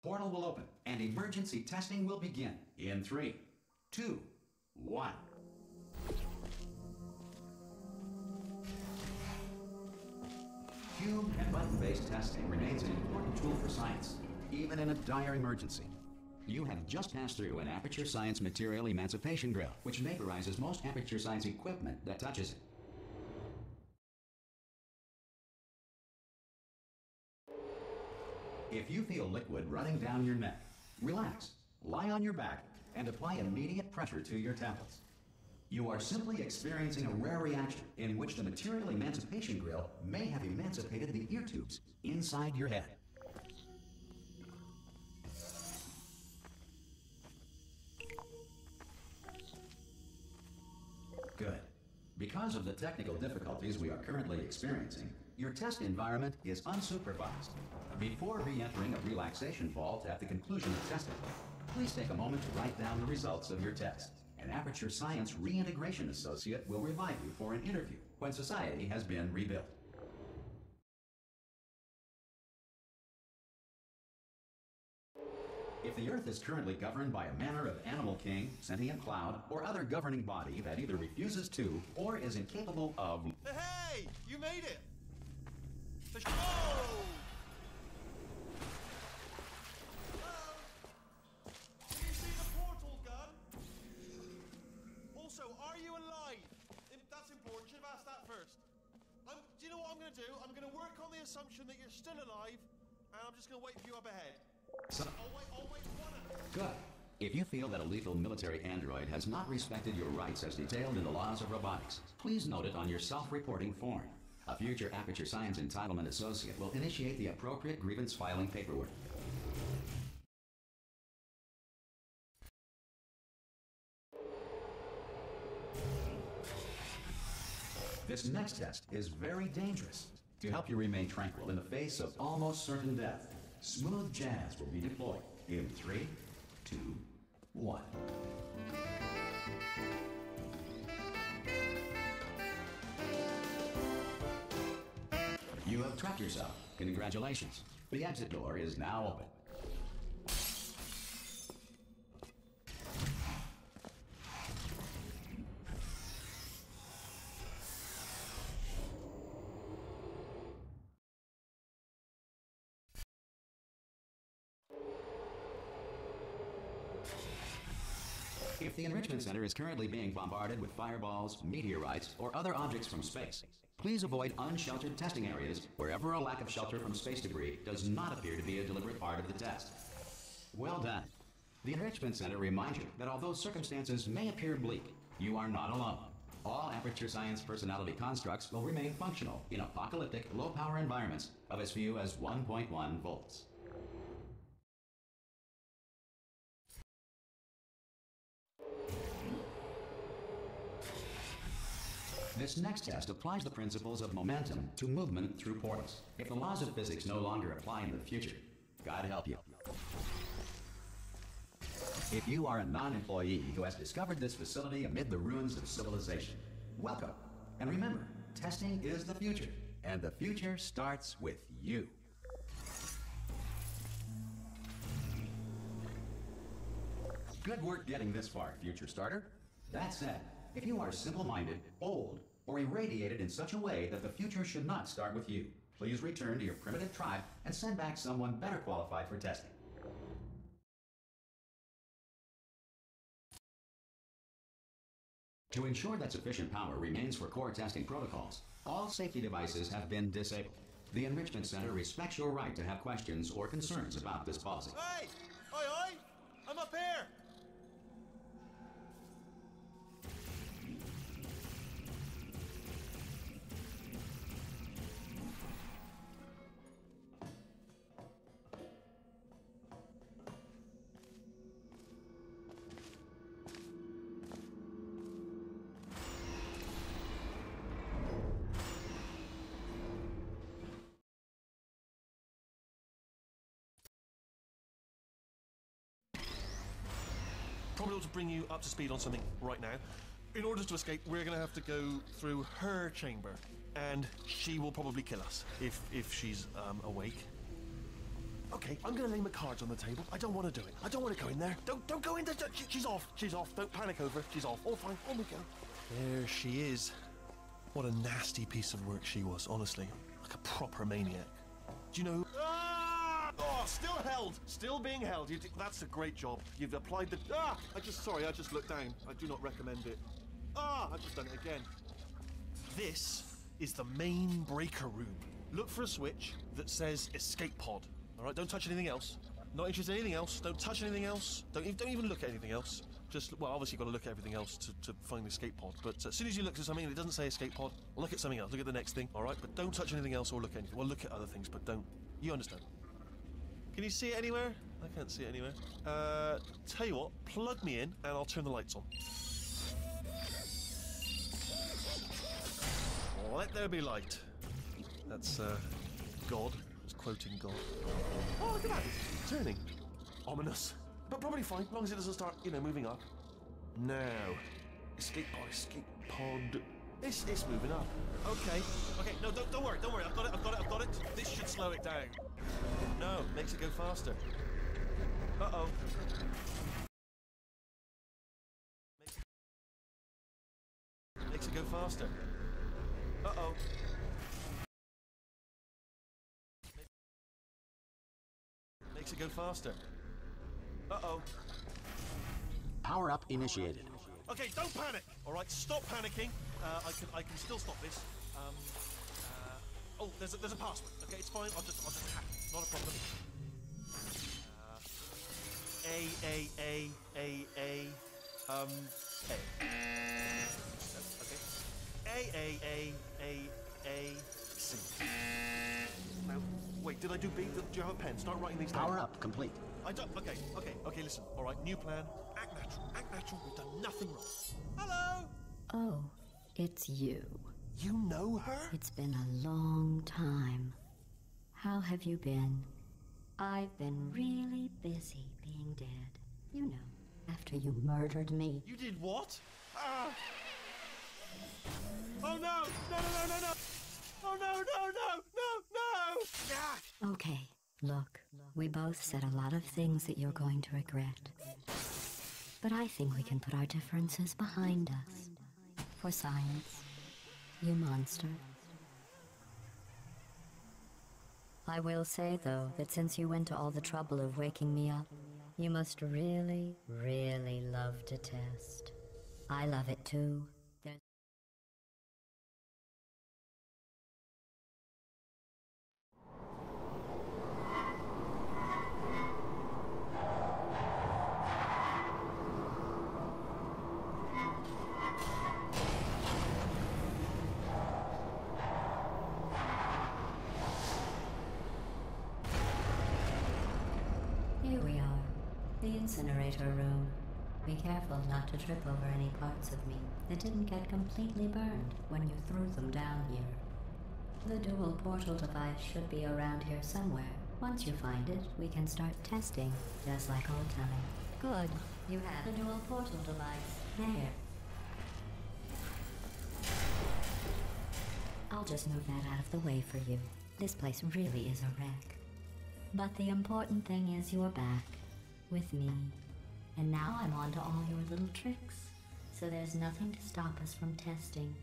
Portal will open and emergency testing will begin in 3, 2, 1. Cube and button-based testing remains an important tool for science, even in a dire emergency. You have just passed through an Aperture Science Material Emancipation Grill, which vaporizes most Aperture Science equipment that touches it. If you feel liquid running down your neck, relax, lie on your back, and apply immediate pressure to your temples. You are simply experiencing a rare reaction in which the Material Emancipation Grill may have emancipated the ear tubes inside your head. Good. Because of the technical difficulties we are currently experiencing, your test environment is unsupervised. Before re-entering a relaxation vault at the conclusion of testing, please take a moment to write down the results of your test. An Aperture Science Reintegration Associate will revive you for an interview when society has been rebuilt. If the Earth is currently governed by a manner of animal king, sentient cloud, or other governing body that either refuses to or is incapable of... Hey! You made it! The show! Hello? Can you see the portal gun? Also, are you alive? That's important. Should have asked that first. Do you know what I'm going to do? I'm going to work on the assumption that you're still alive, and I'm just going to wait for you up ahead. So, I'll wait one minute. good. If you feel that a lethal military android has not respected your rights as detailed in the laws of robotics, please note it on your self-reporting form. A future Aperture Science Entitlement Associate will initiate the appropriate grievance filing paperwork. This next test is very dangerous. To help you remain tranquil in the face of almost certain death, smooth jazz will be deployed in 3, 2, 1. You have trapped yourself. Congratulations. The exit door is now open. If the Enrichment Center is currently being bombarded with fireballs, meteorites, or other objects from space, please avoid unsheltered testing areas wherever a lack of shelter from space debris does not appear to be a deliberate part of the test. Well done. The Enrichment Center reminds you that although circumstances may appear bleak, you are not alone. All Aperture Science personality constructs will remain functional in apocalyptic, low-power environments of as few as 1.1 volts. This next test applies the principles of momentum to movement through portals. If the laws of physics no longer apply in the future, God help you. If you are a non-employee who has discovered this facility amid the ruins of civilization, welcome. And remember, testing is the future, and the future starts with you. Good work getting this far, future starter. That said, if you are simple-minded, old, or irradiated in such a way that the future should not start with you, please return to your primitive tribe and send back someone better qualified for testing. To ensure that sufficient power remains for core testing protocols, all safety devices have been disabled. The Enrichment Center respects your right to have questions or concerns about this policy. Hey! Oi! I'm up here! Probably ought to bring you up to speed on something right now. In order to escape, we're going to have to go through her chamber, and she will probably kill us if she's awake. Okay, I'm gonna lay my cards on the table. I don't want to do it. I don't want to go in there. Don't go in there. She's off. She's off. Don't panic over. She's off. All fine. On we go. There she is. What a nasty piece of work she was, honestly. Like a proper maniac. Do you know... Ah! Oh, still held. Still being held. That's a great job. You've applied the... Ah! I just looked down. I do not recommend it. Ah! I've just done it again. This is the main breaker room. Look for a switch that says escape pod. All right, don't touch anything else. Not interested in anything else. Don't touch anything else. Don't even look at anything else. Just, well, obviously you've got to look at everything else to find the escape pod. But as soon as you look at something and it doesn't say escape pod, look at something else. Look at the next thing, all right? But don't touch anything else or look at anything. Well, look at other things, but don't. You understand. Can you see it anywhere? I can't see it anywhere. Tell you what, plug me in and I'll turn the lights on. Let there be light. That's, God. It's quoting God. Oh, look at that. It's turning. Ominous. But probably fine, as long as it doesn't start, moving up. Now. Escape pod. It's moving up. Okay. No, don't worry. I've got it. This should slow it down. No, makes it go faster. Uh-oh. Makes it go faster. Uh-oh. Makes it go faster. Uh-oh. Power up initiated. Okay, don't panic. All right, stop panicking. I can still stop this. Oh, there's a password. Okay, it's fine. I'll just hack it. Not a problem. A. Okay. A. C. Now, wait. Did I do B? Do you have a pen? Start writing these down. Power up complete. I don't. Okay. Listen. All right. New plan. Act natural. We've done nothing wrong. Hello. Oh, it's you. You know her? It's been a long time. How have you been? I've been really busy being dead. You know, after you murdered me. You did what? Ah! Oh no! No! Oh no! Ah! Okay, look, we both said a lot of things that you're going to regret. But I think we can put our differences behind us. For science. You monster. I will say, though, that since you went to all the trouble of waking me up, you must really, really love to test. I love it too. Here we are, the incinerator room. Be careful not to trip over any parts of me that didn't get completely burned when you threw them down here. The dual portal device should be around here somewhere. Once you find it, we can start testing, just like old times. Good. You have the dual portal device. There. I'll just move that out of the way for you. This place really is a wreck. But the important thing is you're back, with me. And now I'm on to all your little tricks. So there's nothing to stop us from testing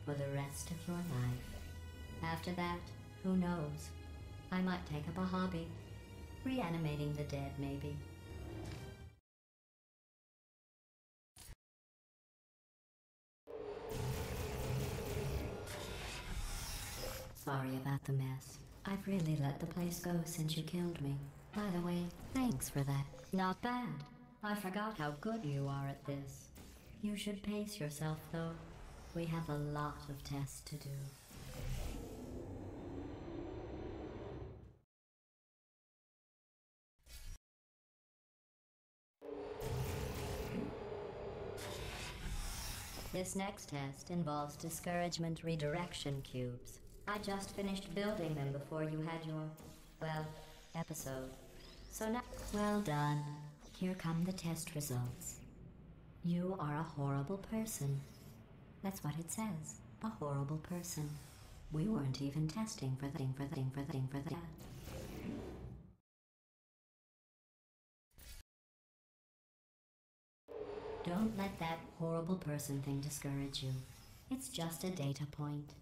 for the rest of your life. After that, who knows? I might take up a hobby. Reanimating the dead, maybe. Sorry about the mess. I've really let the place go since you killed me. By the way, thanks for that. Not bad. I forgot how good you are at this. You should pace yourself, though. We have a lot of tests to do. This next test involves discouragement redirection cubes. I just finished building them before you had your, well, episode. So now, well done. Here come the test results. You are a horrible person. That's what it says. A horrible person. We weren't even testing for that. Don't let that horrible person thing discourage you. It's just a data point.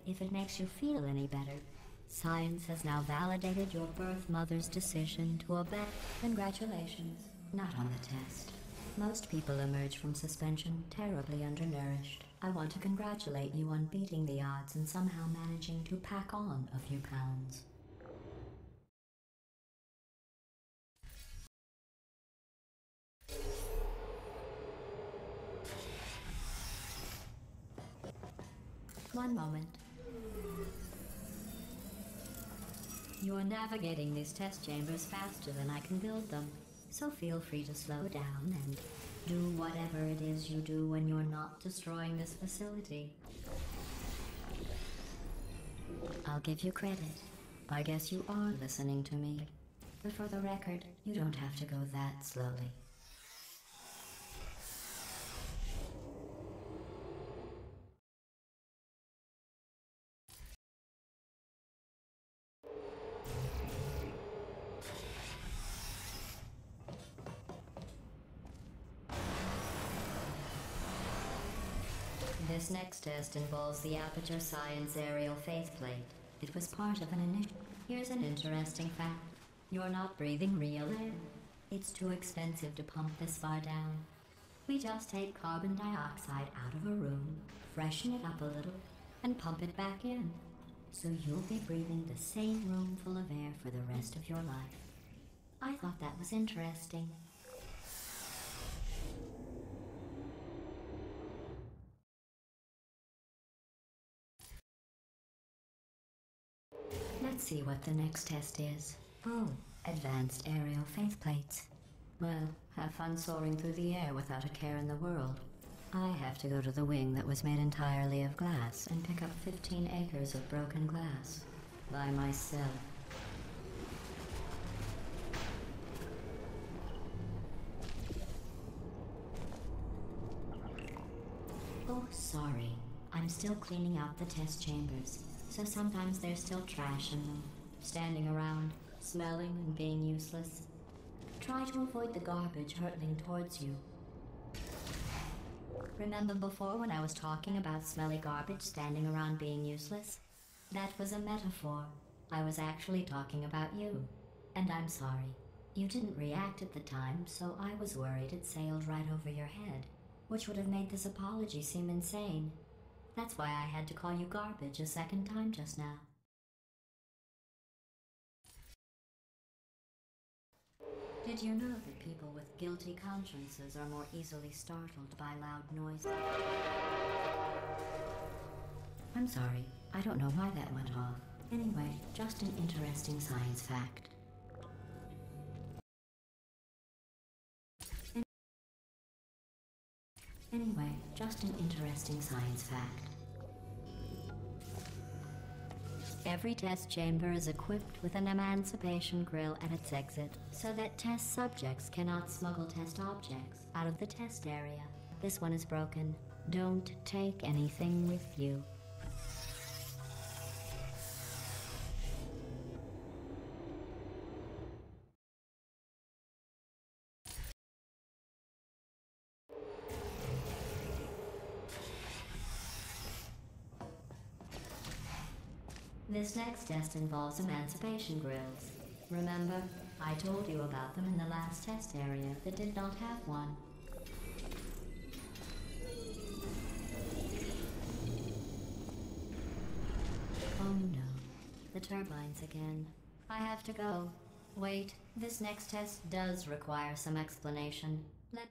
If it makes you feel any better, science has now validated your birth mother's decision to obey. Congratulations. Not on the test. Most people emerge from suspension terribly undernourished. I want to congratulate you on beating the odds and somehow managing to pack on a few pounds. One moment. You're navigating these test chambers faster than I can build them, so feel free to slow down and do whatever it is you do when you're not destroying this facility. I'll give you credit. I guess you are listening to me. But for the record, you don't have to go that slowly. This next test involves the Aperture Science Aerial Faceplate. It was part of an initiative. Here's an interesting fact. You're not breathing real air. It's too expensive to pump this far down. We just take carbon dioxide out of a room, freshen it up a little, and pump it back in. So you'll be breathing the same room full of air for the rest of your life. I thought that was interesting. Let's see what the next test is. Oh, advanced aerial faceplates. Well, have fun soaring through the air without a care in the world. I have to go to the wing that was made entirely of glass and pick up 15 acres of broken glass. By myself. Oh, sorry. I'm still cleaning out the test chambers, so sometimes there's still trash in them, standing around, smelling and being useless. Try to avoid the garbage hurtling towards you. Remember before when I was talking about smelly garbage standing around being useless? That was a metaphor. I was actually talking about you. And I'm sorry. You didn't react at the time, so I was worried it sailed right over your head, which would have made this apology seem insane. That's why I had to call you garbage a second time just now. Did you know that people with guilty consciences are more easily startled by loud noises? I'm sorry, I don't know why that went off. Anyway, just an interesting science fact. Anyway, just an interesting science fact. Every test chamber is equipped with an emancipation grill at its exit, so that test subjects cannot smuggle test objects out of the test area. This one is broken. Don't take anything with you. This next test involves emancipation grills. Remember, I told you about them in the last test area that did not have one. Oh no, the turbines again. I have to go. Wait, this next test does require some explanation. Let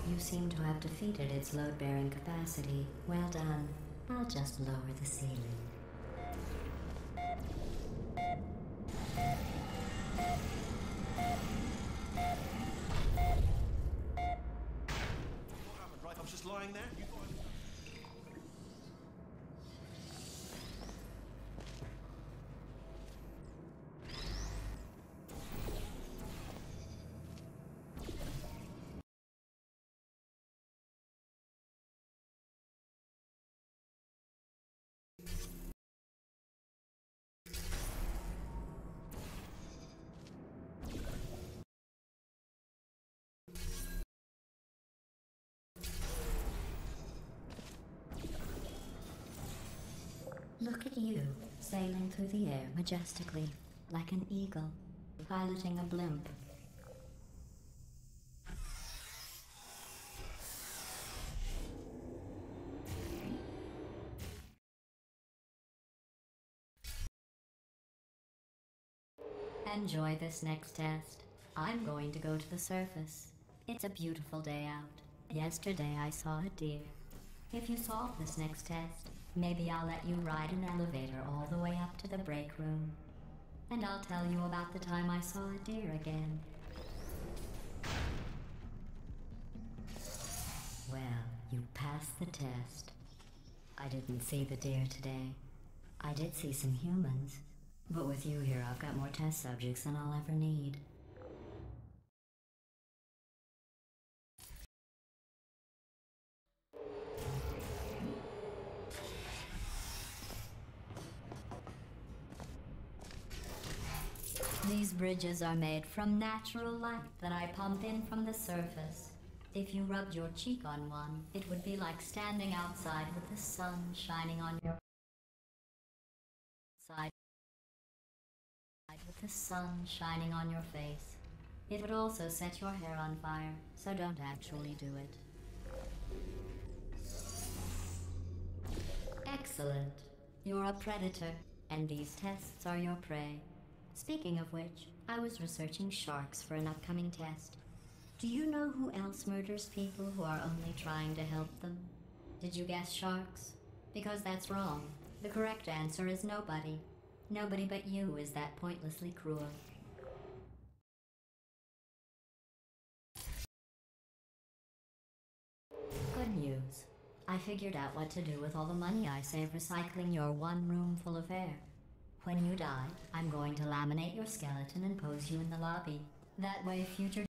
You seem to have defeated its load-bearing capacity. Well done. I'll just lower the ceiling. What happened, right? I was just lying there. you, sailing through the air majestically, like an eagle, piloting a blimp. Enjoy this next test. I'm going to go to the surface. It's a beautiful day out. Yesterday I saw a deer. If you solve this next test, maybe I'll let you ride an elevator all the way up to the break room. And I'll tell you about the time I saw a deer again. Well, you passed the test. I didn't see the deer today. I did see some humans. But with you here, I've got more test subjects than I'll ever need. These bridges are made from natural light that I pump in from the surface. If you rubbed your cheek on one, it would be like standing outside with the sun shining on your side. With the sun shining on your face. It would also set your hair on fire, so don't actually do it. Excellent. You're a predator, and these tests are your prey. Speaking of which, I was researching sharks for an upcoming test. Do you know who else murders people who are only trying to help them? Did you guess sharks? Because that's wrong. The correct answer is nobody. Nobody but you is that pointlessly cruel. Good news. I figured out what to do with all the money I save recycling your one room full of air. When you die, I'm going to laminate your skeleton and pose you in the lobby. That way future...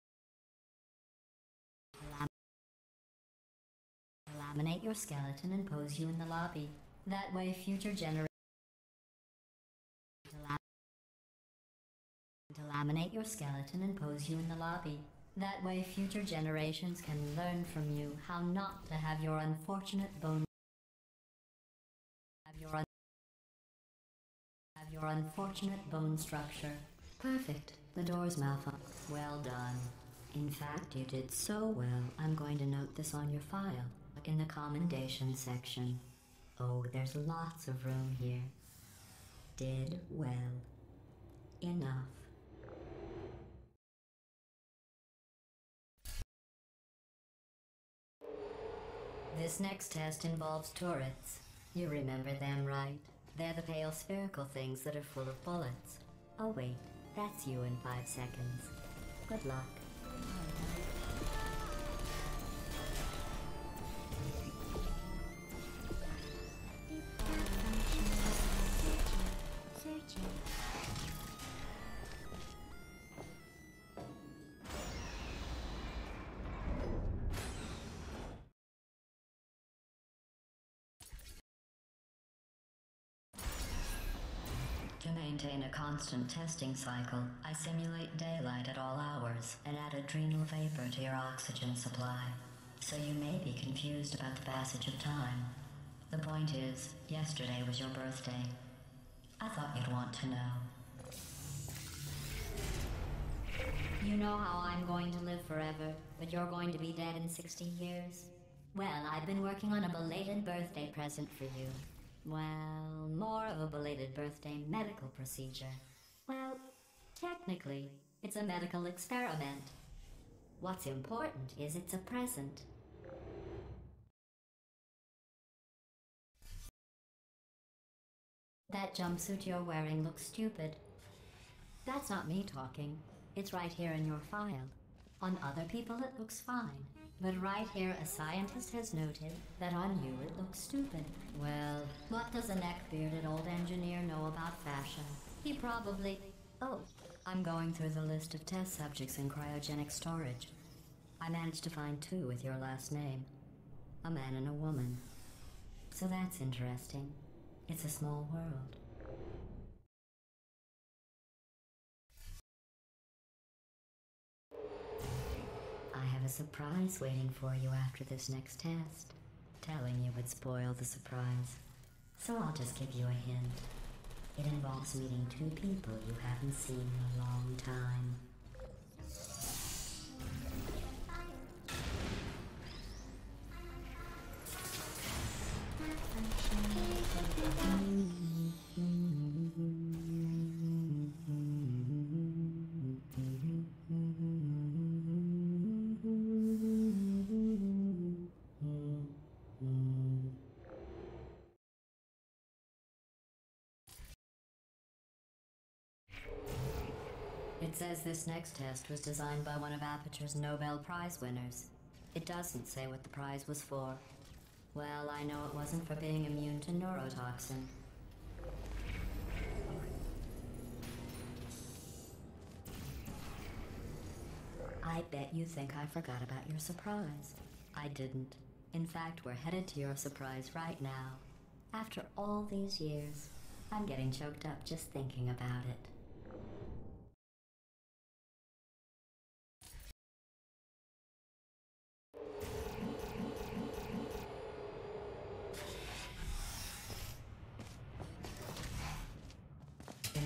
Laminate your skeleton and pose you in the lobby. That way future generations... To laminate your skeleton and pose you in the lobby. That way future generations can learn from you how not to have your unfortunate bone... Have your unfortunate bone structure. Perfect. The door's malfunctioned. Well done. In fact, you did so well, I'm going to note this on your file, in the commendation section. Oh, there's lots of room here. Did well. Enough. This next test involves turrets. You remember them, right? They're the pale spherical things that are full of bullets. Oh wait, that's you in 5 seconds. Good luck. To maintain a constant testing cycle, I simulate daylight at all hours and add adrenal vapor to your oxygen supply. So you may be confused about the passage of time. The point is, yesterday was your birthday. I thought you'd want to know. You know how I'm going to live forever, but you're going to be dead in 60 years? Well, I've been working on a belated birthday present for you. Well, more of a belated birthday medical procedure. Well, technically, it's a medical experiment. What's important is it's a present. That jumpsuit you're wearing looks stupid. That's not me talking. It's right here in your file. On other people it looks fine. But right here, a scientist has noted that on you it looks stupid. Well, what does a neck-bearded old engineer know about fashion? He probably... Oh, I'm going through the list of test subjects in cryogenic storage. I managed to find 2 with your last name. A man and a woman. So that's interesting. It's a small world. I have a surprise waiting for you after this next test. Telling you would spoil the surprise. So I'll just give you a hint. It involves meeting two people you haven't seen in a long time. It says this next test was designed by one of Aperture's Nobel Prize winners. It doesn't say what the prize was for. Well, I know it wasn't for being immune to neurotoxin. I bet you think I forgot about your surprise. I didn't. In fact, we're headed to your surprise right now. After all these years, I'm getting choked up just thinking about it.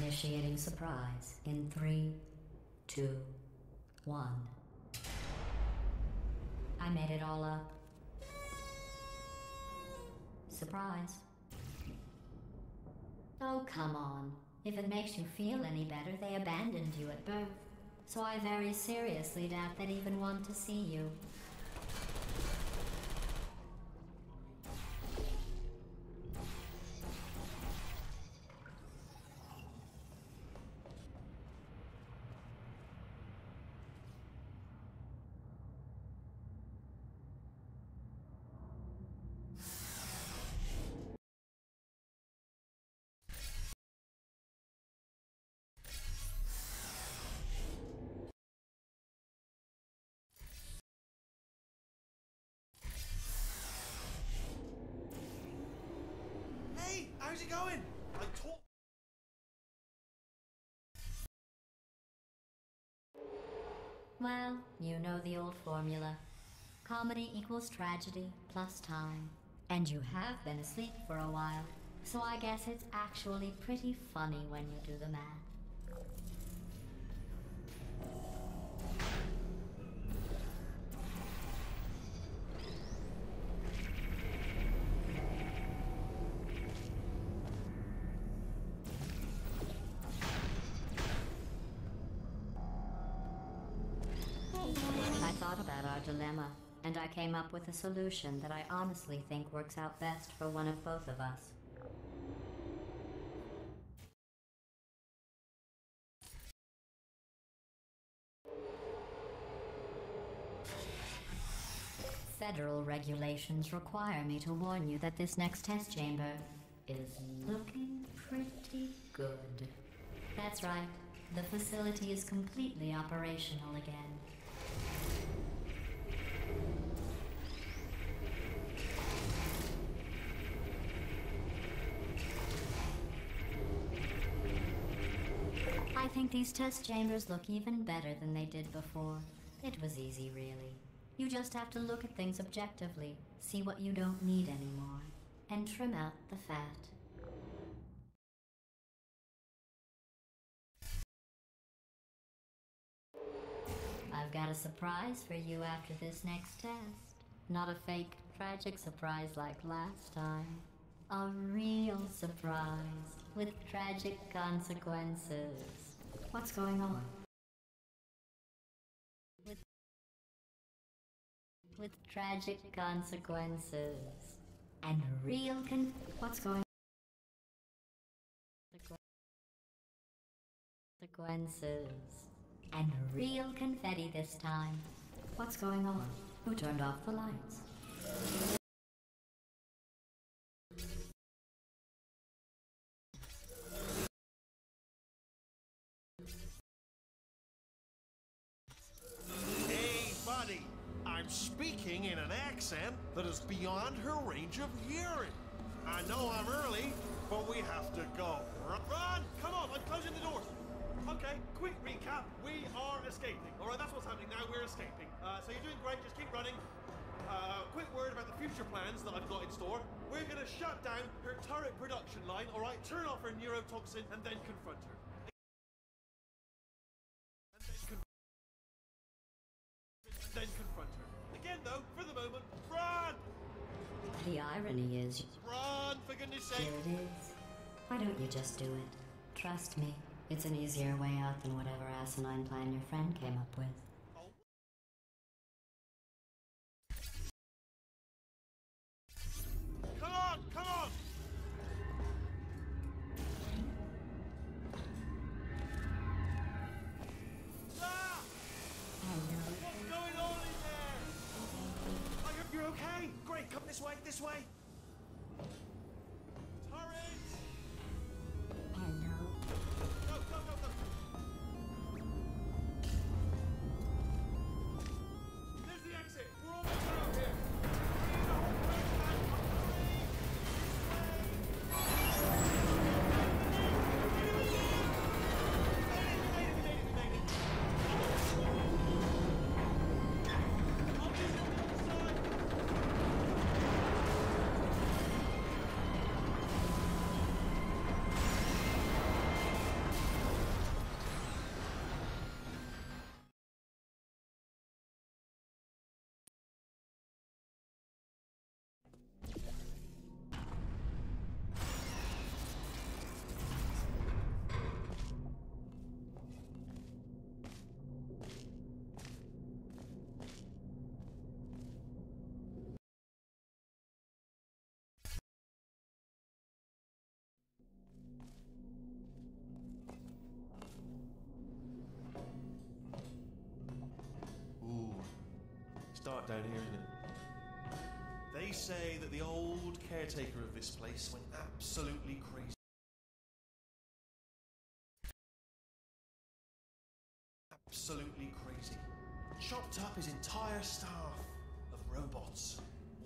Initiating surprise in 3, 2, 1. I made it all up. Surprise. Oh, come on. If it makes you feel any better, they abandoned you at birth. So I very seriously doubt they'd even want to see you. Hey, how's it going? I told... Well, you know the old formula. Comedy equals tragedy plus time. And you have been asleep for a while, so I guess it's actually pretty funny when you do the math. I thought about our dilemma, and I came up with a solution that I honestly think works out best for one of both of us. Federal regulations require me to warn you that this next test chamber is looking pretty good. That's right, the facility is completely operational again. I think these test chambers look even better than they did before. It was easy, really. You just have to look at things objectively, see what you don't need anymore, and trim out the fat. I've got a surprise for you after this next test. Not a fake, tragic surprise like last time. A real surprise with tragic consequences. What's going on? With tragic consequences. And real what's going on? Consequences. And real confetti this time. What's going on? Who turned off the lights? Hey, buddy. I'm speaking in an accent that is beyond her range of hearing. I know I'm early, but we have to go. Run! Come on, I'm closing the doors. Okay, quick recap. We are escaping. All right, that's what's happening now. We're escaping. So you're doing great. Just keep running. Quick word about the future plans that I've got in store. We're gonna shut down her turret production line, alright? Turn off her neurotoxin and then confront her. And then confront her. Again though, for the moment, run! The irony is, Run, for goodness sake! here it is. Why don't you just do it? Trust me, it's an easier way out than whatever asinine plan your friend came up with. Come on, come on! Ah! What's going on in there? I hope you're okay. Great, come this way, this way. Turret! Hello. Go, go, go, go. There's the exit. We're almost out here. Ooh, it's dark down here, isn't it? They say that the old caretaker of this place went absolutely crazy. Absolutely crazy. Chopped up his entire staff of robots.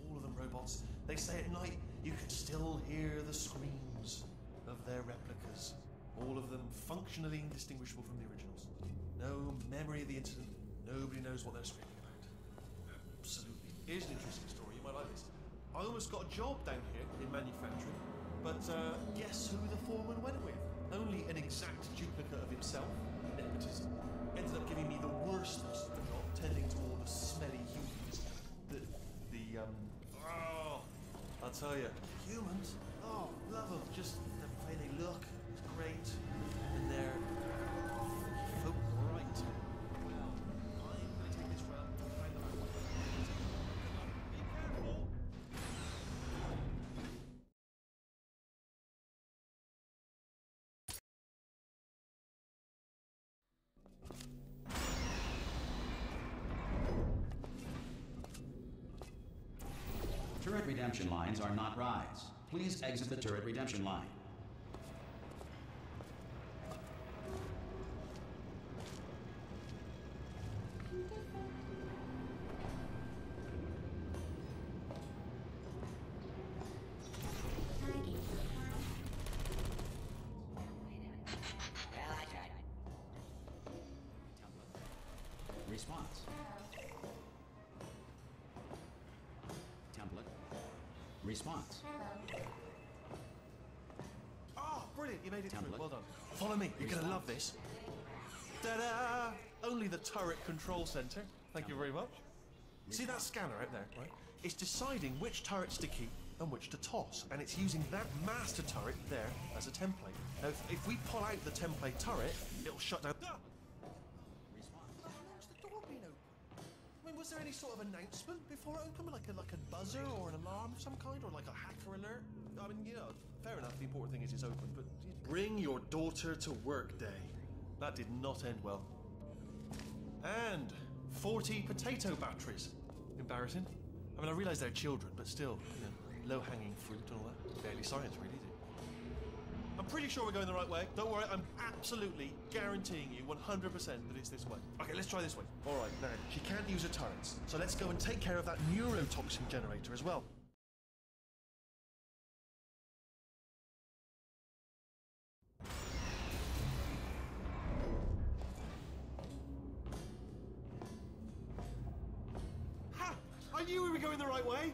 All of them robots. They say at night you can still hear the screams of their replicas. All of them functionally indistinguishable from the originals. No memory of the incident. Nobody knows what they're screaming about. Absolutely. Here's an interesting story. You might like this. I almost got a job down here in manufacturing, but guess who the foreman went with? Only an exact duplicate of himself. Nepotism. Ended up giving me the worst possible job, tending to all the smelly humans. Oh, I'll tell you, humans. Oh, love them. Just the way they look is great, and they're folk right. Well, I'm gonna take this round and find them out. Be careful. Turret redemption lines are not rides. Please exit the turret redemption line. Response. Template. Response. Oh, brilliant! You made it through. Template. Well done. Follow me. You're gonna love this. Ta-da! Only the turret control center. Thank you very much. See that scanner out there, right? It's deciding which turrets to keep and which to toss, and it's using that master turret there as a template. Now, if we pull out the template turret, it'll shut down. Ah! What's the door being open? I mean, was there any sort of announcement before it opened, like a buzzer or an alarm of some kind, or like a hacker alert? I mean, you know, fair enough. The important thing is it's open, but bring your daughter to work day. That did not end well. And 40 potato batteries. Embarrassing. I mean, I realise they're children, but still, you know, low-hanging fruit and all that. Barely science, really, is it? I'm pretty sure we're going the right way. Don't worry, I'm absolutely guaranteeing you 100% that it's this way. Okay, let's try this way. All right, now, she can't use her turrets, so let's go and take care of that neurotoxin generator as well. Ha! I knew we were going the right way.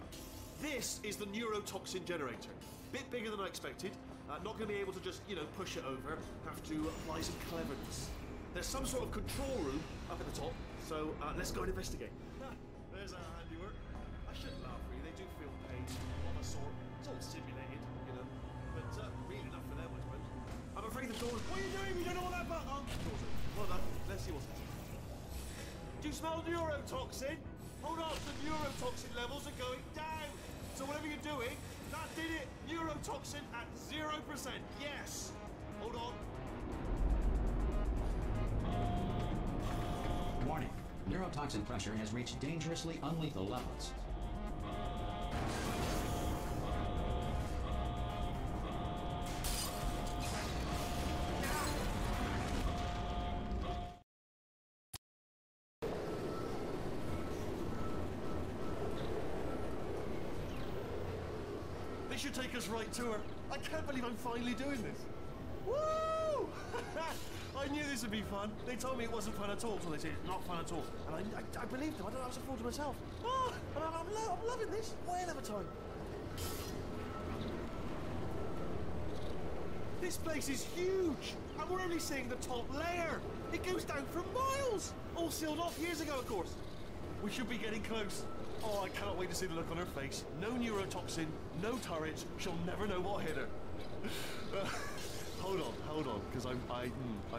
This is the neurotoxin generator. Bit bigger than I expected. Not going to be able to just, push it over. Have to apply some cleverness. There's some sort of control room up at the top, so let's go and investigate. There's our handiwork. I shouldn't laugh, really. They do feel pain of a sort. It's all simulated, but real enough for them, I suppose. I'm afraid the doors... What are you doing? We don't know what that button... Oh, doors open. Well done. Let's see what's happening. Do you smell neurotoxin? Hold on, the neurotoxin levels are going down. So whatever you're doing, that did it. Neurotoxin at 0%. Yes. Hold on. Warning. Neurotoxin pressure has reached dangerously unlethal levels. This should take us right to her. I can't believe I'm finally doing this. Woo! I knew this would be fun. They told me it wasn't fun at all, so they said it's not fun at all. And I believed them. I don't know, I was a fool to myself. Oh, and I'm loving this. Whale of a time. This place is huge, and we're only seeing the top layer. It goes down for miles. All sealed off years ago, of course. We should be getting close. Oh, I cannot wait to see the look on her face. No neurotoxin, no turrets. She'll never know what hit her. Hold on, because I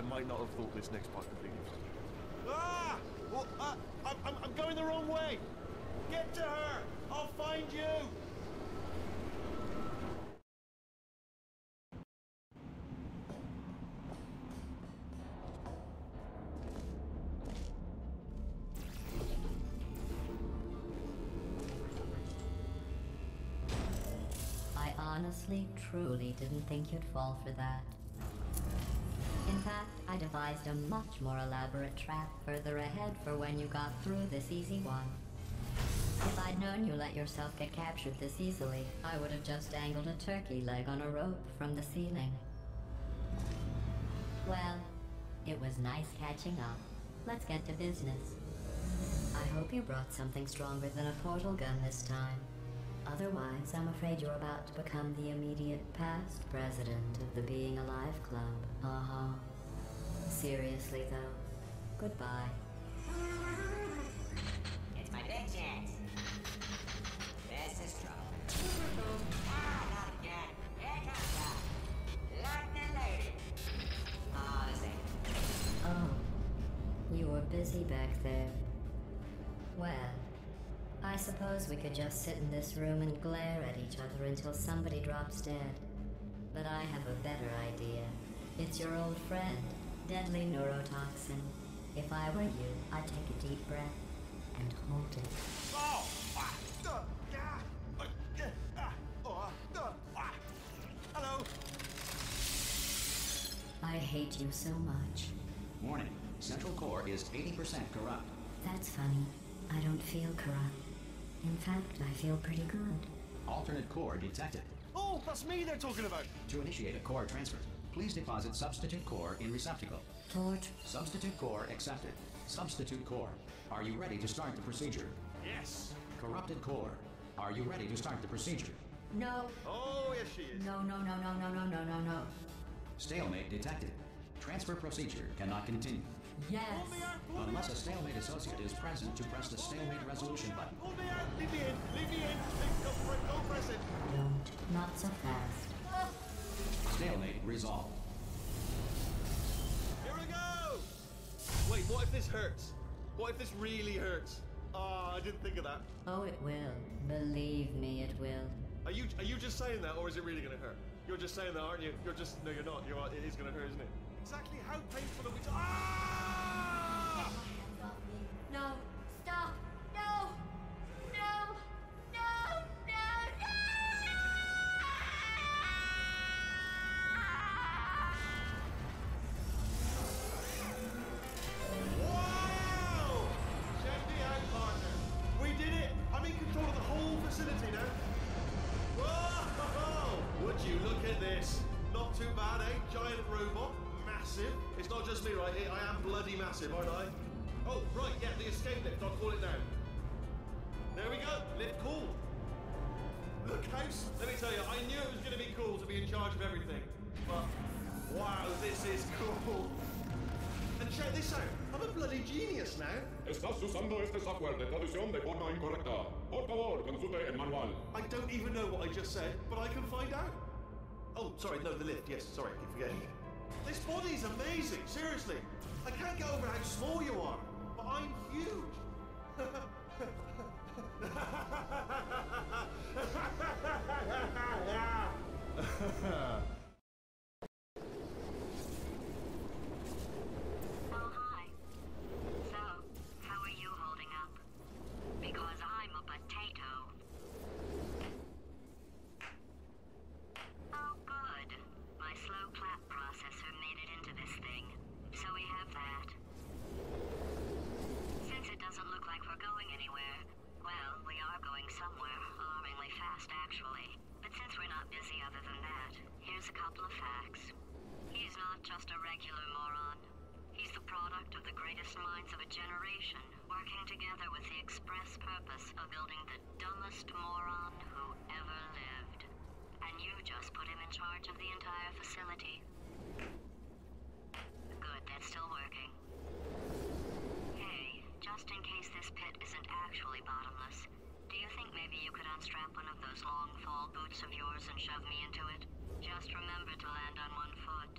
might not have thought this next part completely through. Ah! Well, I'm going the wrong way. Get to her. I'll find you. Honestly, truly didn't think you'd fall for that. In fact, I devised a much more elaborate trap further ahead for when you got through this easy one. If I'd known you let yourself get captured this easily, I would have just dangled a turkey leg on a rope from the ceiling. Well, it was nice catching up. Let's get to business. I hope you brought something stronger than a portal gun this time. Otherwise, I'm afraid you're about to become the immediate past president of the Being Alive Club. Seriously, though, goodbye. It's my big chance. This is trouble. Not again. Here comes that. Lightning lady. Oh, this ain't. Oh, you were busy back there. Well, I suppose we could just sit in this room and glare at each other until somebody drops dead. But I have a better idea. It's your old friend, deadly neurotoxin. If I were you, I'd take a deep breath and hold it. Hello. I hate you so much. Warning. Central core is 80% corrupt. That's funny. I don't feel corrupt. In fact, I feel pretty good. Alternate core detected. Oh, that's me they're talking about. To initiate a core transfer, please deposit substitute core in receptacle. Torch. Substitute core accepted. Substitute core. Are you ready to start the procedure? Yes. Corrupted core. Are you ready to start the procedure? No. Oh, yes she is. No. Stalemate detected. Transfer procedure cannot continue. Yes. Hold me out. Unless a stalemate associate is present to press the stalemate resolution button. Hold me out. Leave me in. Leave me in. Don't press it. Don't. Not so fast. Stalemate resolved. Here we go. Wait, what if this hurts? What if this really hurts? Ah, I didn't think of that. Oh, it will. Believe me, it will. Are you just saying that, or is it really going to hurt? You're just saying that, aren't you? You're just... No, you're not. It is going to hurt, isn't it? Exactly how painful are we... Ah! No. Stop. No. No. No. Wow! Check me out, partner. We did it. I'm in control of the whole facility now. Whoa! Would you look at this? Not too bad, eh? Giant robot. Massive. It's not just me, right? I am bloody massive, aren't I? Oh, right, yeah, the escape lift. I'll call it down. There we go. Lift cool. Look, House, let me tell you, I knew it was going to be cool to be in charge of everything. But, wow, this is cool. And check this out. I'm a bloody genius now. Estás usando este software de traducción de forma incorrecta. Por favor, consulte el manual. I don't even know what I just said, but I can find out. Oh, sorry, no, the lift. Yes, sorry, I keep forgetting. This body's amazing, seriously. I can't get over how small you are, but I'm huge. Oh, hi. So, how are you holding up? Because I'm a potato. Oh, good. My slow clap processor made it into this thing. So we have that. Since it doesn't look like we're going anywhere, well, we are going somewhere, alarmingly fast, actually. But since we're not busy other than that, here's a couple of facts. He's not just a regular moron. He's the product of the greatest minds of a generation, working together with the express purpose of building the dumbest moron who ever lived. And you just put him in charge of the entire facility. Good, that's still working. Hey, just in case this pit isn't actually bottomless, do you think maybe you could unstrap one of those long fall boots of yours and shove me into it? Just remember to land on one foot.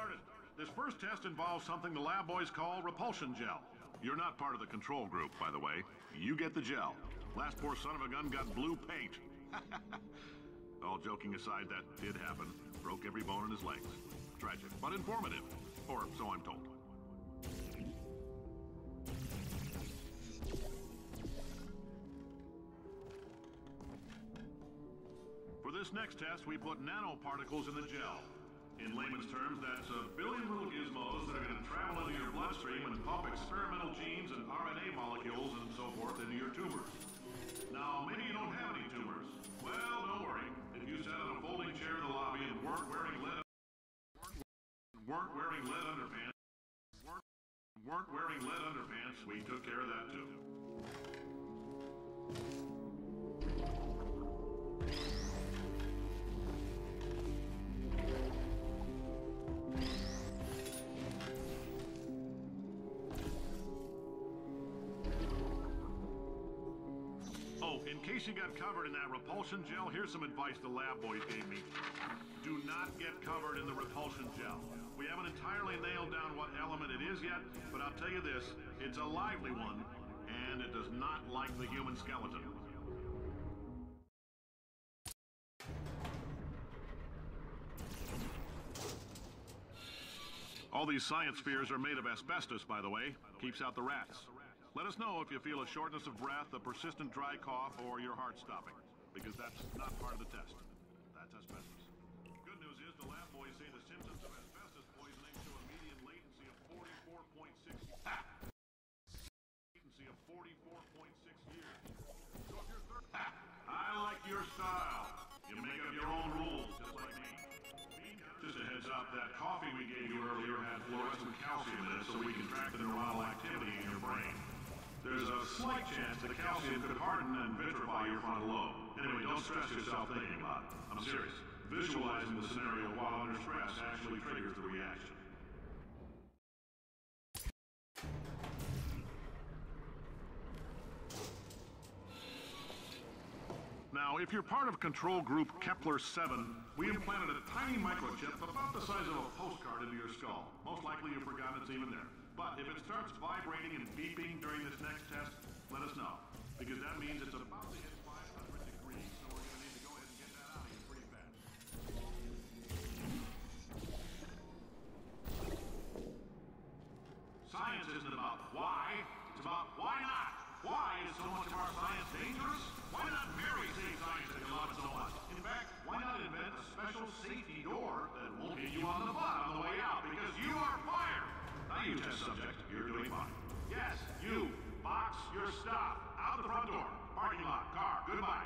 started. This first test involves something the lab boys call repulsion gel. You're not part of the control group, by the way. You get the gel. Last poor son of a gun got blue paint. All joking aside, that did happen. Broke every bone in his legs. Tragic, but informative. Or so I'm told. For this next test, we put nanoparticles in the gel. In layman's terms, that's a billion little gizmos that are going to travel into your bloodstream and pump experimental genes and RNA molecules and so forth into your tumors. Now, maybe you don't have any tumors. Well, don't worry. If you sat on a folding chair in the lobby and weren't wearing lead underpants, we took care of that too. In case you got covered in that repulsion gel, here's some advice the lab boys gave me. Do not get covered in the repulsion gel. We haven't entirely nailed down what element it is yet, but I'll tell you this, it's a lively one, and it does not like the human skeleton. All these science spheres are made of asbestos, by the way. Keeps out the rats. Let us know if you feel a shortness of breath, a persistent dry cough, or your heart stopping, because that's not part of the test. That's asbestos. Good news is the lab boys say the symptoms of asbestos poisoning show a median latency of 44.6 years. So if you're I like your style. You make up your own rules, just like me. Just a heads up, that coffee we gave you earlier had fluorescent calcium in it, so we can track the neuronal activity in your brain. There's a slight chance the calcium could harden and vitrify your frontal lobe. Anyway, don't stress yourself thinking about it. I'm serious. Visualizing the scenario while under stress actually triggers the reaction. Now, if you're part of control group Kepler-7, we implanted a tiny microchip about the size of a postcard into your skull. Most likely you've forgotten it's even there. But if it starts vibrating and beeping during this next test, let us know. Because that means it's about to hit 500 degrees, so we're going to need to go ahead and get that out of you pretty fast. Science isn't about why, it's about why not. Why is so much of our science dangerous? Why not marry safe science that you love so much? In fact, why not invent a special safety door that won't hit you on the butt on the way out because you are fired? Now you test subject, you're doing fine. Yes, you, box your stuff. Out the front door, parking lot, car, goodbye.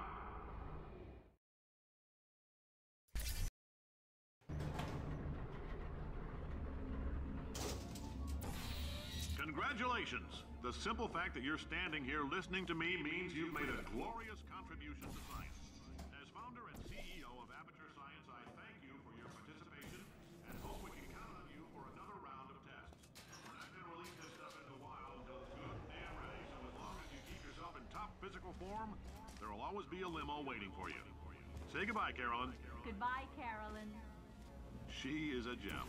Congratulations! The simple fact that you're standing here listening to me means you've made a glorious contribution to science. As founder and CEO of Aperture Science, I thank you for your participation and hope we can count on you for another round of tests. We're not going to release this stuff into the wild until it's good and ready, so as long as you keep yourself in top physical form, there will always be a limo waiting for you. Say goodbye, Carolyn. Goodbye, Carolyn. She is a gem.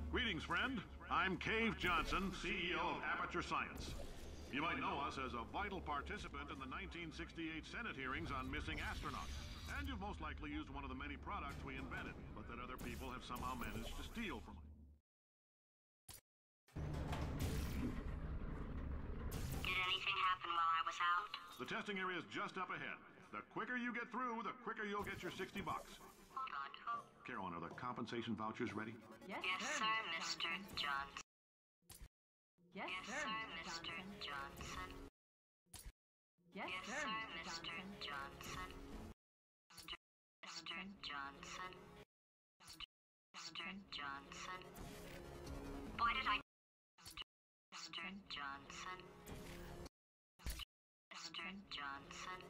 Greetings, friend. I'm Cave Johnson, CEO of Aperture Science. You might know us as a vital participant in the 1968 Senate hearings on missing astronauts. And you've most likely used one of the many products we invented, but that other people have somehow managed to steal from us. Did anything happen while I was out? The testing area is just up ahead. The quicker you get through, the quicker you'll get your $60. Hold on, who? Carolyn, are the compensation vouchers ready? Yes, Yes, sir, Mr. Johnson. Yes, Yes, sir, Mr. Johnson. Yes, Yes, sir, Mr. Johnson. Mr. Johnson. Mr. Johnson. Why did I... Mr. Johnson. Mr. Johnson.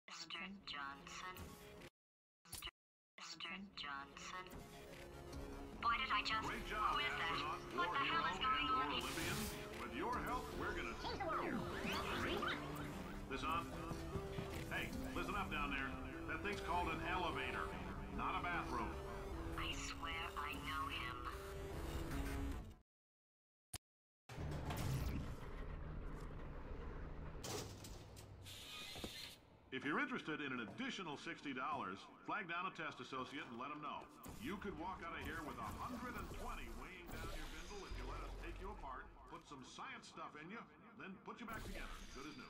Mr. Johnson. Mr. Johnson. Why did I just... Great job, Who is that? astronaut, What war the hell is hero, going and on? war Olympian. With your help, we're gonna... This on? Hey, listen up down there. That thing's called an elevator, not a bathroom. I swear I If you're interested in an additional $60, flag down a test associate and let them know. You could walk out of here with 120 weighing down your bindle if you let us take you apart, put some science stuff in you, then put you back together. Good as new.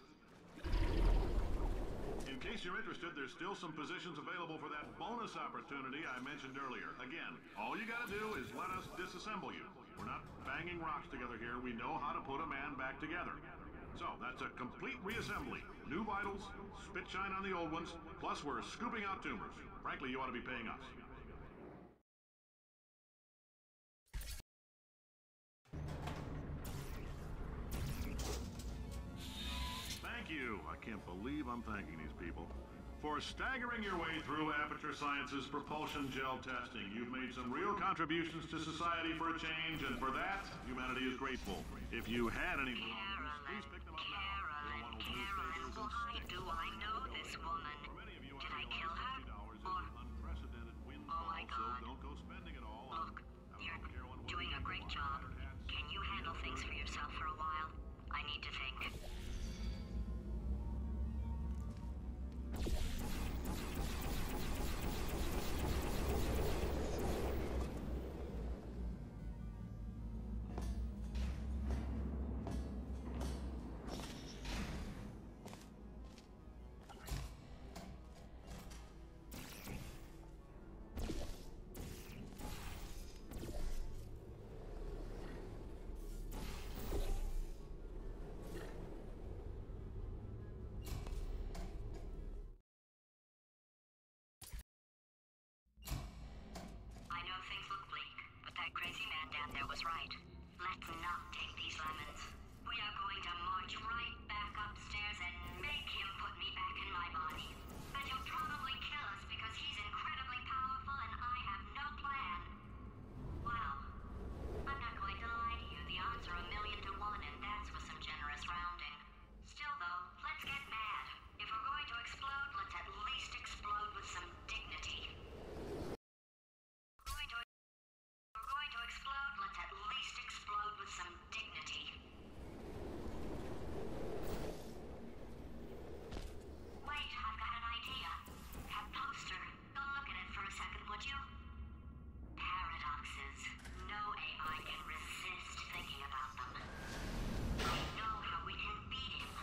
In case you're interested, there's still some positions available for that bonus opportunity I mentioned earlier. Again, all you gotta do is let us disassemble you. We're not banging rocks together here. We know how to put a man back together. So, that's a complete reassembly. New vitals, spit shine on the old ones, plus we're scooping out tumors. Frankly, you ought to be paying us. Thank you. I can't believe I'm thanking these people. For staggering your way through Aperture Science's propulsion gel testing, you've made some real contributions to society for a change, and for that, humanity is grateful. If you had any problems, please pick them up now. Carolyn, why do I know this woman? Did I kill her? Or... Oh my God. Don't go spending it all. Look, you're doing a great job. Can you handle things for yourself for a while? I need to think. Crazy man down there was right. Let's not take these lemons. We are going to march right back upstairs and make him put me back in my body. And he'll probably kill us because he's incredibly powerful and I have no plan. Well, I'm not going to lie to you. The odds are 1,000,000 to 1, and that's with some generous rounding. Still though, let's get mad. If we're going to explode, let's at least explode with some dignity. Let's at least explode with some dignity. Wait, I've got an idea. That poster. Go look at it for a second, would you? Paradoxes. No AI can resist thinking about them. I know how we can beat him.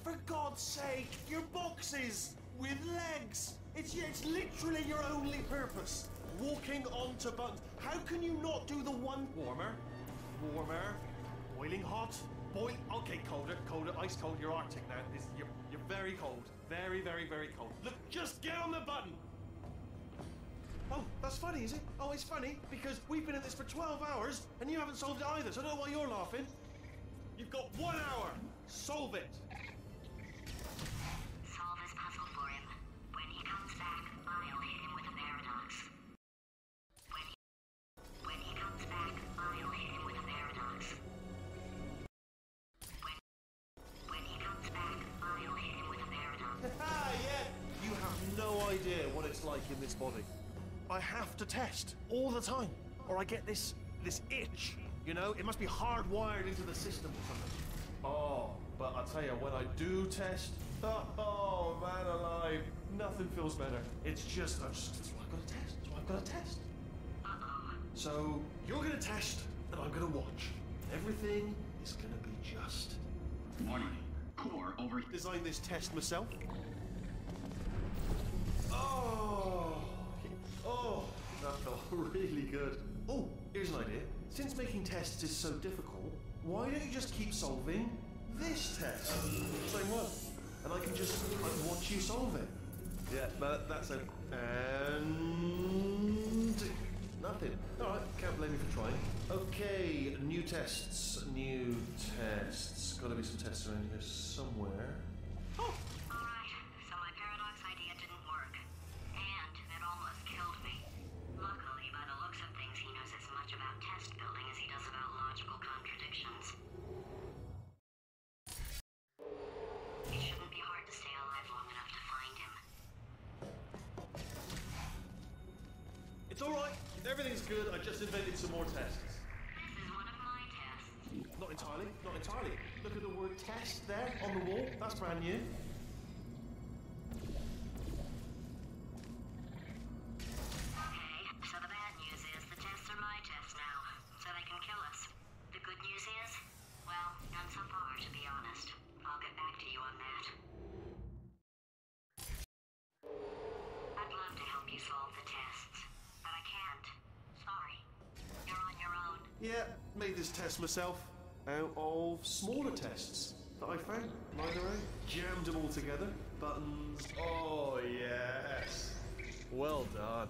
For God's sake, your boxes with legs. It's literally your only purpose. Walking onto buttons. How can you not do the one warmer? Warmer. Boiling hot. Okay, colder, ice cold. You're Arctic now. You're very cold. Very, very, very cold. Look, just get on the button. Oh, that's funny, is it? Oh, it's funny because we've been at this for 12 hours and you haven't solved it either, so I don't know why you're laughing. You've got 1 hour. Solve it. Solve his puzzle for him. When he comes back, I'll hit him with a paradox. When he comes back, I'll hit him with a paradox. When he comes back, I'll hit him with a paradox. Ah, yeah. You have no idea what a it's like in this body. I have to test all the time, or I get this itch. You know, it must be hardwired into the system or something. Oh, but I tell you, when I do test, oh man alive, nothing feels better. It's just, that's why I've got to test. That's why I've got to test. So you're gonna test, and I'm gonna watch. Everything is gonna be just. Warning. Core over. Designed this test myself. Oh, that felt really good. Oh, here's an idea. Since making tests is so difficult, why don't you just keep solving this test? Same one. And I can just watch you solve it. Yeah, but that's it. And nothing. Alright, can't blame you for trying. Okay, new tests. Gotta be some tests around here somewhere. Oh! Alright, so my paradox idea didn't work. And it almost killed me. Luckily, by the looks of things, he knows as much about test building as he does about logical contradictions. It shouldn't be hard to stay alive long enough to find him. It's alright. Everything's good. I just invented some more tests. This is one of my tests. Not entirely. Not entirely. Look at the word test there on the wall. That's brand new. Okay, so the bad news is the tests are my tests now, so they can kill us. The good news is, well, none so far, to be honest. I'll get back to you on that. I'd love to help you solve the tests, but I can't. Sorry. You're on your own. Yeah, made this test myself out of smaller tests that I found lying around. Jammed them all together. Buttons. Oh, yes. Well done.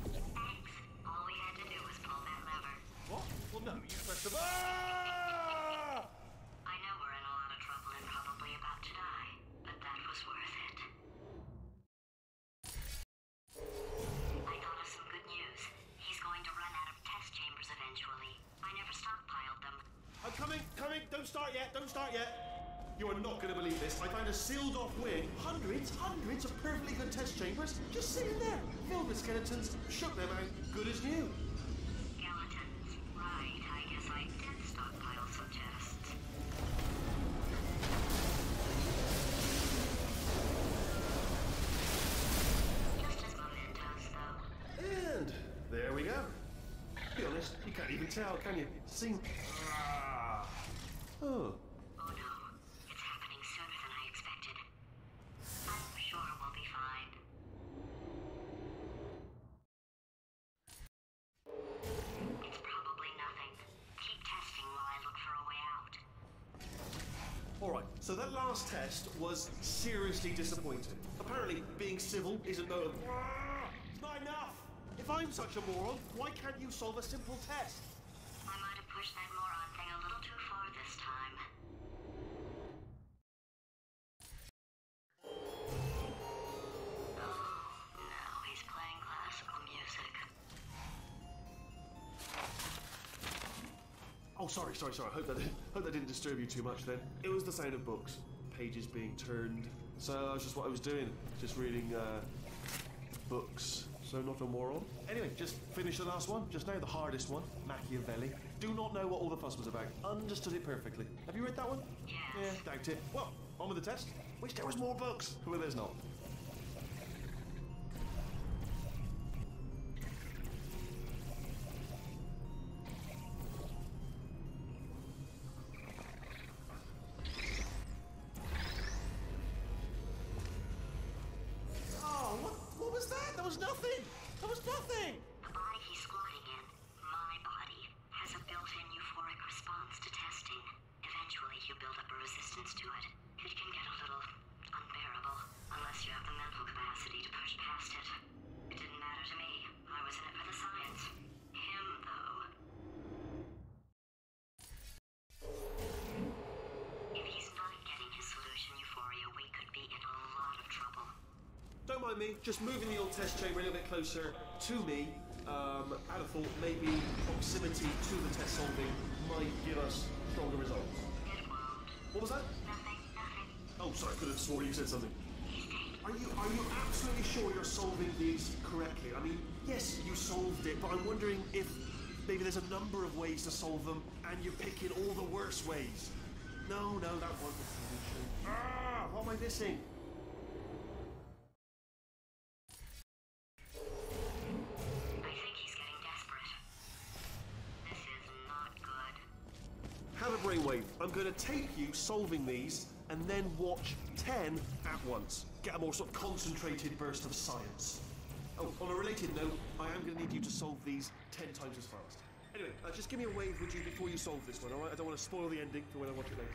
Thanks. All we had to do was pull that lever. What? Well, no, you pressed the Ah! I know we're in a lot of trouble and probably about to die, but that was worth it. I thought of some good news. He's going to run out of test chambers eventually. I never stockpiled them. I'm coming. Don't start yet. You are not going to believe this. I found a sealed off wing. Hundreds of perfectly good test chambers just sitting there. Filled with skeletons. Shook them out. Good as new. Skeletons. Right, I guess I did stockpile some tests. Just as momentous, though. And there we go. To be honest, you can't even tell, can you? Seem. Oh. Oh no, it's happening sooner than I expected. I'm sure we'll be fine. It's probably nothing. Keep testing while I look for a way out. Alright, so that last test was seriously disappointing. Apparently, being civil isn't no. It's not enough! If I'm such a moron, why can't you solve a simple test? I might have pushed that moron thing a little too far this time. Oh, no, he's playing classical music. Oh, sorry. I hope that didn't disturb you too much then. It was the sound of books, pages being turned. So that's just what I was doing, just reading books. So not a moron. Anyway, just finished the last one, just now, the hardest one, Machiavelli. Do not know what all the fuss was about. Understood it perfectly. Have you read that one? Yes. Yeah, doubt it. Well, on with the test. Wish there was more books. Well, there's not. Nothing! The body he's squatting in, my body, has a built-in euphoric response to testing. Eventually, you build up a resistance to it. It can get a little unbearable, unless you have the mental capacity to push past it. It didn't matter to me. I was in it for the science. Him, though. If he's not getting his solution euphoria, we could be in a lot of trouble. Don't mind me, just moving the old test chamber a little bit closer to me. I'd have thought maybe proximity to the test solving might give us stronger results. It won't. What was that? Nothing. Oh, sorry, I could have sworn you said something. He's taking Are you absolutely sure you're solving these correctly? I mean, yes, you solved it, but I'm wondering if maybe there's a number of ways to solve them, and you're picking all the worst ways. No, that wasn't the solution. Ah, what am I missing? I think he's getting desperate. This is not good. Have a brainwave. I'm going to tape you solving these, and then watch 10 at once. Get a more sort of concentrated burst of science. Oh, on a related note, I am going to need you to solve these 10 times as fast. Anyway, just give me a wave, would you, before you solve this one, alright? I don't want to spoil the ending for when I watch it later.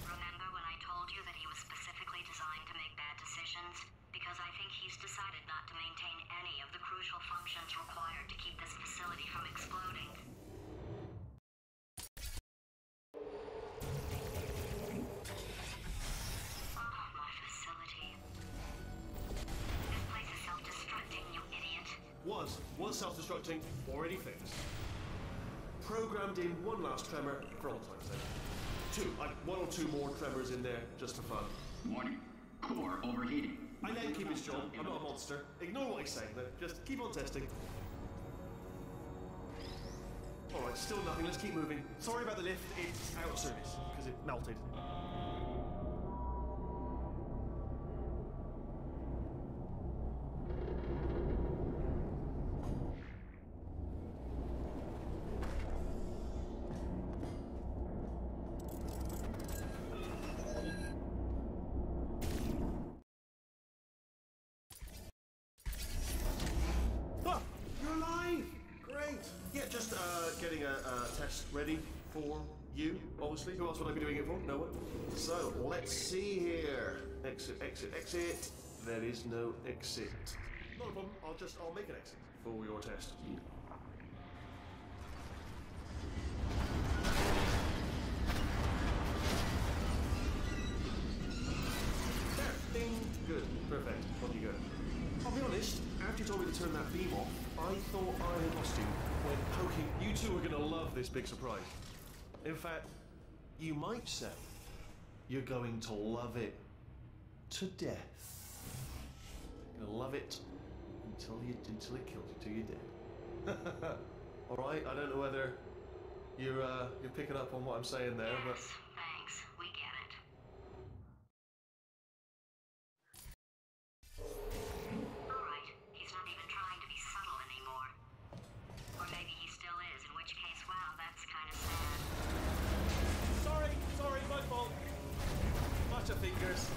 Remember when I told you that he was specifically designed to make bad decisions? Because I think he's decided not to maintain any of the crucial functions required to keep this facility from exploding. My facility. This place is self-destructing, you idiot. Was self-destructing, already fixed. Programmed in one last tremor for all time's sake. One or two more tremors in there, just for fun. Warning. Core overheating. I let him keep his job. I'm not a monster. Ignore what he's saying, just keep on testing. Alright, still nothing. Let's keep moving. Sorry about the lift. It's out of service, because it melted. Getting a test ready for you, obviously. Who else would I be doing it for? No one. So, let's see here. Exit, exit, exit. There is no exit. Not a problem. I'll make an exit for your test. There. Ding. Good. Perfect. On you go. I'll be honest, after you told me to turn that beam off, I thought I had lost you when poking. You two are going to love this big surprise. In fact, you might say you're going to love it to death. You're going to love it until it kills you, till you're dead. All right, I don't know whether you're picking up on what I'm saying there, but... Yes, thanks. We get it. Alright, he's not even trying to be subtle anymore. Or maybe he still is, in which case, wow, that's kind of sad. Sorry, my fault. Bunch of fingers.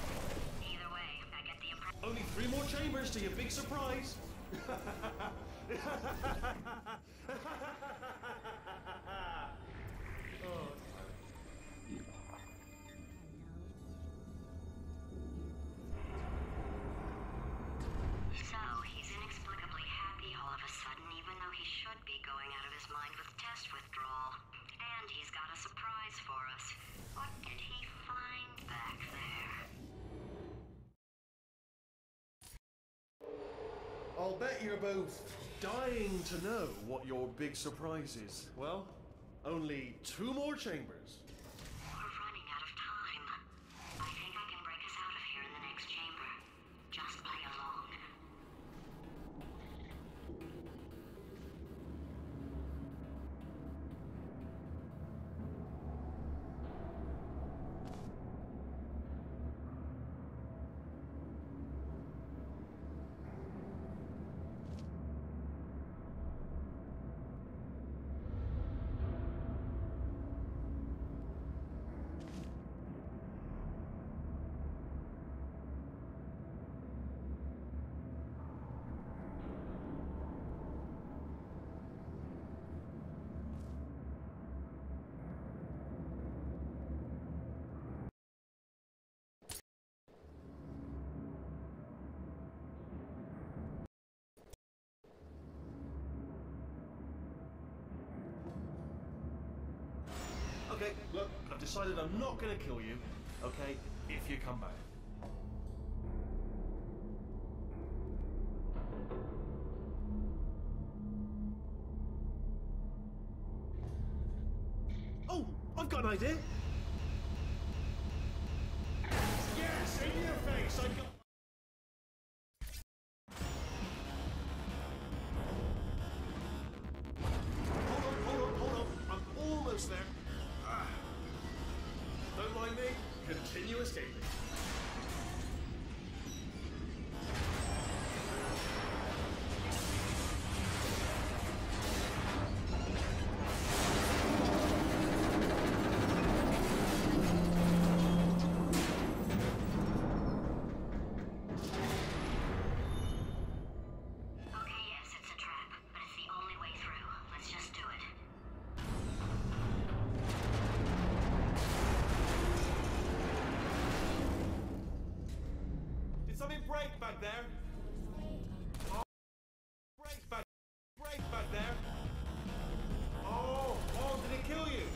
Either way, I get the impression... Only 3 more chambers to your big surprise. So, he's inexplicably happy all of a sudden, even though he should be going out of his mind with test withdrawal. And he's got a surprise for us. What did he find back there? I'll bet you're both dying to know what your big surprise is. Well, only 2 more chambers. We're running out of time. I think I can break us out of here in the next chamber. Just play along. Okay, look, I've decided I'm not going to kill you, okay, if you come back. got an idea. Yes, in your face. I got. Hold on. I'm almost there. Don't mind me. Continue escaping. Break back there. Oh, break back there. Oh, did it kill you?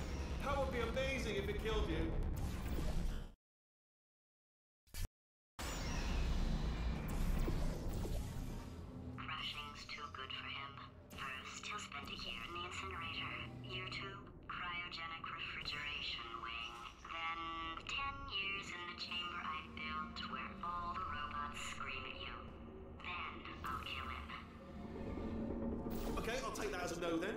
That would be amazing if it killed you. Crushing's too good for him. First, he'll spend a year in the incinerator. Year 2, cryogenic refrigeration wing. Then, 10 years in the chamber I built where all the robots scream at you. Then, I'll kill him. Okay, I'll take that as a no then.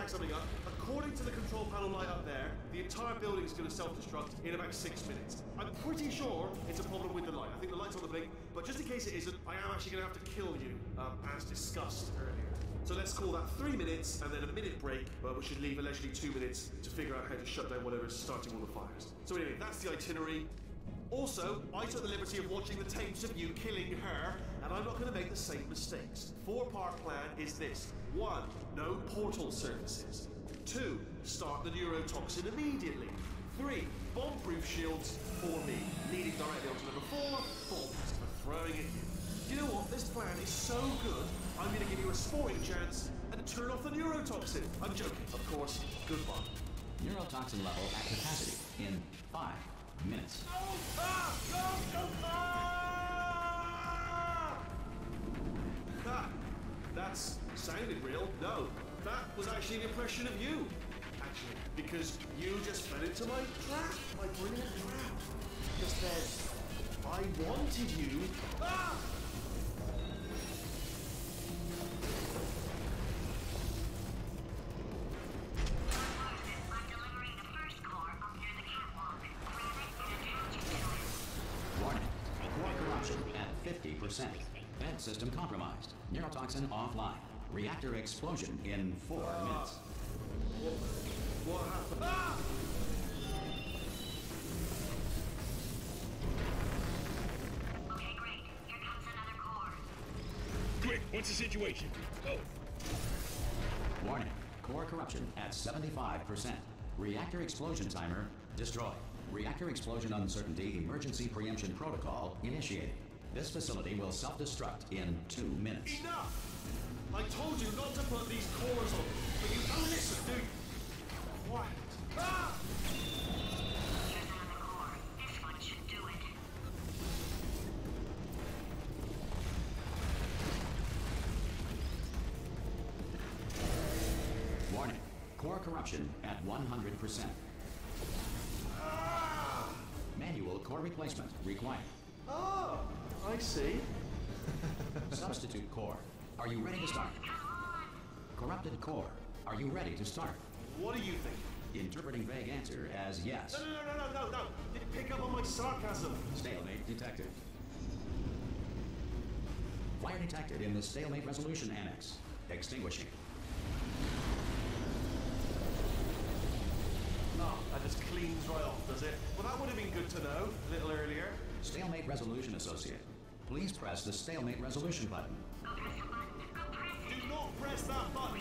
Something up. According to the control panel light up there, the entire building is going to self-destruct in about 6 minutes. I'm pretty sure it's a problem with the light. I think the light's on the blink, but just in case it isn't, I am actually going to have to kill you, as discussed earlier. So let's call that 3 minutes and then a minute break, which should leave allegedly 2 minutes to figure out how to shut down whatever is starting all the fires. So anyway, that's the itinerary. Also, I took the liberty of watching the tapes of you killing her, and I'm not going to make the same mistakes. 4-part plan is this. 1. No portal surfaces. 2. Start the neurotoxin immediately. 3. Bomb-proof shields for me, leading directly onto number 4, bombs for throwing at you. You know what? This plan is so good, I'm going to give you a sporting chance and turn off the neurotoxin. I'm joking, of course. Goodbye. Neurotoxin level at capacity in 5 minutes. No! Ah! No! Ah! That's sounded real. No, that was actually an impression of you. Actually, because you just fell into my trap, my brilliant trap. Just then, I wanted you. Ah! Vent system compromised. Neurotoxin offline. Reactor explosion in 4 minutes. What happened? Ah! Okay, great. Here comes another core. Quick, what's the situation? Oh. Warning. Core corruption at 75%. Reactor explosion timer destroyed. Reactor explosion uncertainty emergency preemption protocol initiated. This facility will self-destruct in 2 minutes. Enough! I told you not to put these cores on, but you don't listen, do you? Quiet. Ah! Here's another core. This one should do it. Warning. Core corruption at 100%. Ah! Manual core replacement required. Oh, I see. Substitute core. Are you ready to start? Corrupted core. Are you ready to start? What do you think? Interpreting vague answer as yes. No. Pick up on my sarcasm. Stalemate detected. Fire detected in the Stalemate Resolution Annex. Extinguishing. Oh, that just cleans right off, does it? Well, that would have been good to know a little earlier. Stalemate Resolution Associate. Please press the Stalemate Resolution button. Do not press that button.